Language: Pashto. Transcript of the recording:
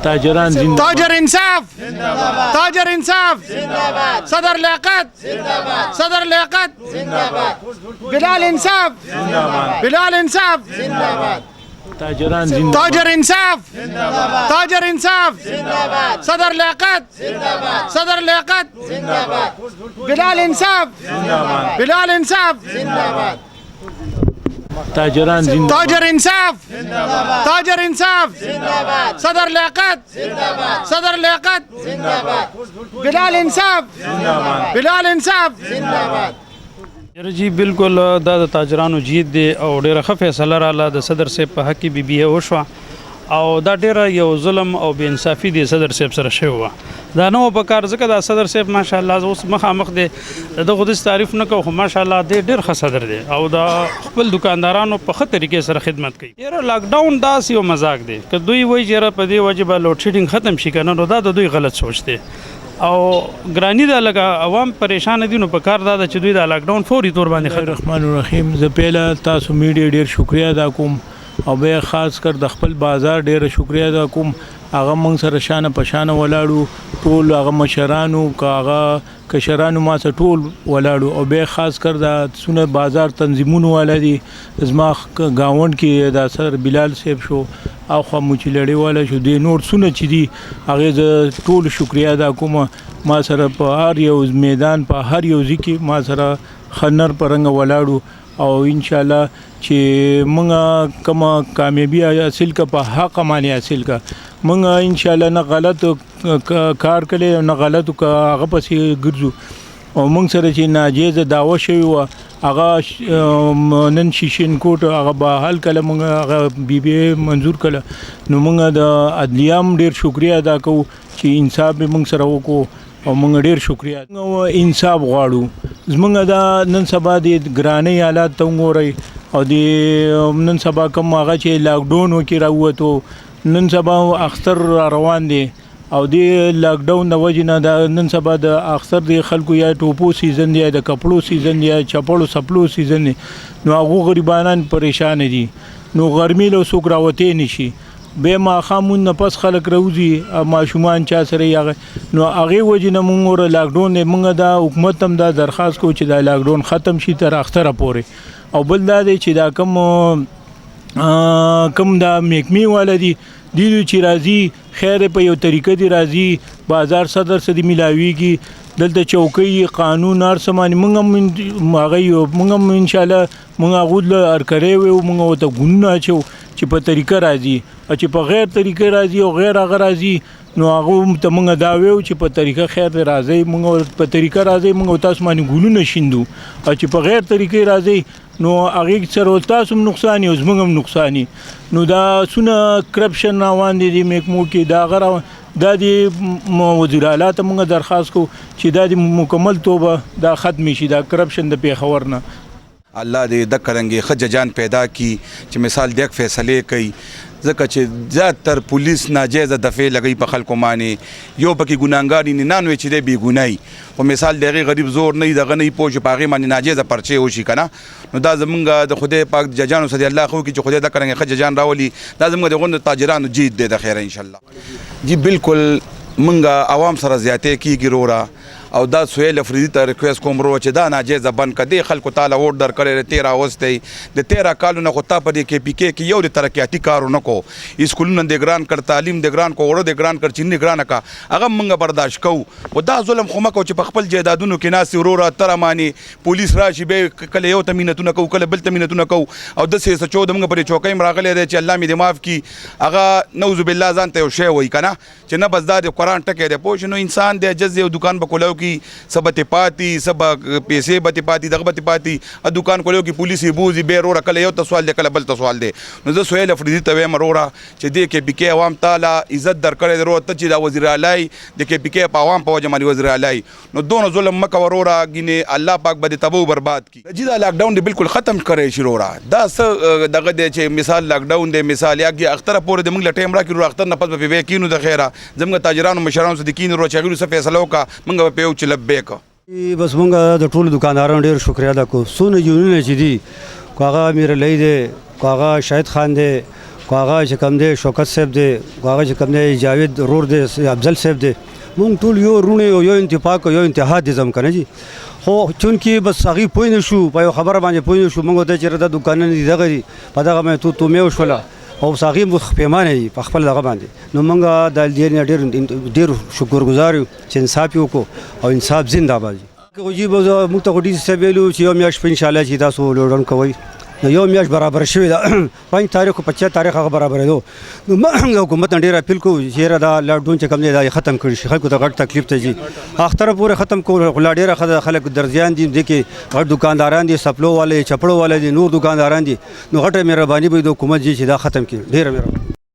تاجران زندباد. تاجر انصاف زندباد. تاجر انصاف زندباد. صدر لیاقت زندباد. صدر لیاقت زندباد. بلال انصاف زندباد. بلال انصاف زندباد. تاجران زندباد. تاجر انصاف زندباد. تاجر انصاف زندباد. صدر لیاقت زندباد. صدر لیاقت زندباد. بلال انصاف زندباد. بلال انصاف زندباد. تاجران زندباد. تاجر انصاف زندباد. تاجر انصاف زندباد. صدر لیاقت زندباد. صدر لیاقت زندباد. بلال انصاف زندباد. بلال انصاف زندباد. جی بالکل دا د تاجرانو جید دی او ډیره ښه فیصله رااله د صدر صاحب په حق کې بي بي وشوه او دا ډیره یو ظلم او بې انصافي دی صدر صاحب سره شوی وه دا نه و په کار ځکه دا صدر صاحب ماشاءالله اوس مخامخ دی دغه داسې تعریف نه کوو خو ماشاءالله دی ډېر ښه صدر دی او د خپل دکاندارانو په ښه طریقې سره خدمت کوي یاره لاکډاون داسې یو مذاق دی که دوی وایي چې یاره په دې وجې به لوډ شیډینګ ختم شي که نه نو دا د دوی غلط سوچ دی او ګرانی دا لکه عوام پریشان دي نو په کار دا چې دوی دا لاکډاون فوري طور باندې ختم الرحمن الرحیم زه پیله تاسو میډیا ډیر شکریا ادا کوم او بیا خاص کر د خپل بازار ډیر شکریا ادا کوم هغه موږ سره شانه پشانه ولاړو ټول هغه مشرانو هغه کشرانو ما سره ټول ولاړو او بیا خاص کر د سونه بازار تنظیمونو والا دي زما گاوند کې د سر بلال صاحب شو او خو مو چې لړې والا شو د نور سونه چې دي هغه ز ټول شکریا ادا کوم ما سره په هر یو میدان په هر یو ځکه ما سره خنر پرنګ ولاړو او ان شاء الله چې موږ کوم کامیابی حاصل کا په حق معنی حاصل کا موږ ان شاء الله نه غلط کار کړي نه غلط هغه پسې ګرځو او موږ سره چې ناجیز داوا شوی و هغه نن شیشین کوټ هغه به حل کله موږ هغه بي بي منظور کړه نو موږ د عدلیام ډیر شکریا ادا کوو چې انصاف به موږ سره وکړو او موږ ډیر شکریا انصاف غواړو زمونږ دا نن سبا د ګرانۍ حالات ته وګورئ او د نن سبا کوم هغه چې لاکډاون وکړي راووتو نن سبا اختر روان دي او د لاکډاون د وجې نه د نن سبا د اختر د خلکو یا ټوپو سیزن دی یا د کپړو سیزن دی یا چپړو سپلو سیزن دی نو هغه غریبانان پریشان دي نو ګرمي له څوک راوتې نشي به ما خامون نه پس خلک راوځي ماشومان چا سره یغه نو هغه وجې نه موږ لاکډاون موږ د حکومت هم دا درخواست کو چې دا لاکډاون ختم شي تر اختره پورې او بل دا دی چې دا کم دا میکمی والدي دی چې راځي خیر په یو طریقه دی راځي بازار صدر سدي ملاويږي دلته چوکۍ قانون هر سامان موږ ان شاء الله موږ غوډ ارکرې و موږ ته ګونه چو چې په طریقه راځي او چې په غیر طریقه راځي او غیر هغه راځي نو هغه ته موږ دا ویو چې په طریقه خیر راځي موږ په طریقه راځي موږ تاسو باندې ګلونه شیندو او چې په غیر طریقه راځي نو هغه سره تاسو نقصان او زموږ هم نقصان نو دا سونه کرپشن روان دي میکمو کې دا غره دا د وزیر اعلی ته موږ درخواست کو چې دا د مکمل توبه دا ختم شي دا کرپشن د پیښور نه الله دې د کرنګي خججان پیدا کی چې مثال دیک فیصله کوي ځکه چې زیاتر پولیس ناجیزه دفعه لګي په خلکو باندې یو پکې ګناګار نه نانوي چې دی بی ګنای او مثال دغه غریب زور نه دغه نه پوه پاغه باندې ناجیزه پرچه وشي کنه نو دا زمونږ د خدای پاک ججانو صلی الله خو کې چې خدای د کرنګي خججان راولي دا زمونږ د غوند تاجرانو جید دی د خیر ان شاء الله جی بالکل منګه عوام سره زیاتې کیږي رورا او دا سویل افریدی ته ریکوست کوم رو چې دا ناجیزه بند کړي خلکو تعالی ووټ در کړي 13 واستي د 13 کالونو خو تا په دې کې پی کې یو د ترقیاتی کارونه کو اسکولونو د ګران کړ تعلیم د ګران کو وړو د ګران کړ چینی ګران کا هغه منګه برداشت کو او دا ظلم خو مکو چې په خپل جیدادونو کې ناس ورورا ترمانی پولیس راشي به کله یو تمینتونه کو کله بل تمینتونه کو او د سه 14 منګه پر چوکۍ مراغله دی چې الله می دې معاف کی هغه نعوذ بالله ځان ته شی وای کنه چې نه بس دا د قران ټکه دی پوه نو انسان د جز یو دکان په کولو کی سبت پاتی سب پیسې بت پاتی دغه بت پاتی ا دکان کولو کی پولیس بوزي به رورا کله یو سوال دی کله بل سوال دی نو زه سویل افریدی ته مرورا چې دې کې پی کې عوام تعالی عزت در کړی ضرورت ته چې دا وزیر اعلی د کې پی کې په عوام په جمهوریت وزیر اعلی نو دونو ظلم مکه ورورا غینه الله پاک به تبو برباد کی چې دا لاک ډاون دی بالکل ختم کړی شي رورا دا دغه دی چې مثال لاک ډاون دی مثال یا اختر پورې د موږ لټیم را کړو اختر نه پس به کینو د خیره زموږ تاجرانو مشرانو صدیقین ورو چغلو څه فیصله وکا موږ په یو چې لبیک بس مونږ د ټولو دکاندارانو ډېر شکریا ادا کوو څونه جنونه چې دي کو هغه امیر علی دی کو هغه شاهد خان دی هغه چې کوم دی شوکت صاحب دی هغه چې کوم دی جاوید رور دی افضل صاحب دی مونږ ټول یو رونه یو اتفاق یو اتحاد دي زم کنه جی خو چونکی بس هغه پوه نه شو په خبره باندې پوه نه شو موږ ته چیرې د دکان نه دغه دی په دغه مې تو مې وشوله او ساغي مخپېمانه دي په خپل دغه باندې نو موږ د دې ډېر شکرګزار یو چې انصاف وکړو او انصاف زنده باد کو جی به موږ ته ډېر څه ویلو چې یو میاش په ان شاء الله چې تاسو لوډن کوي نو یو میاش برابر شوی دا 5 تاریخ 25 تاریخ هغه برابر دو نو حکومت ډیر اپیل کو چې دا لاډون چې کوم دی دا ختم کړي شي خلکو ته غټ تکلیف ته جی اختر پورې ختم کو لا ډیر خلک درځيان دي چې غټ دکانداران دي سپلو والے چپړو والے دي نور دکانداران دي نو غټه مهرباني به د حکومت جی چې دا ختم کړي ډیر مهرباني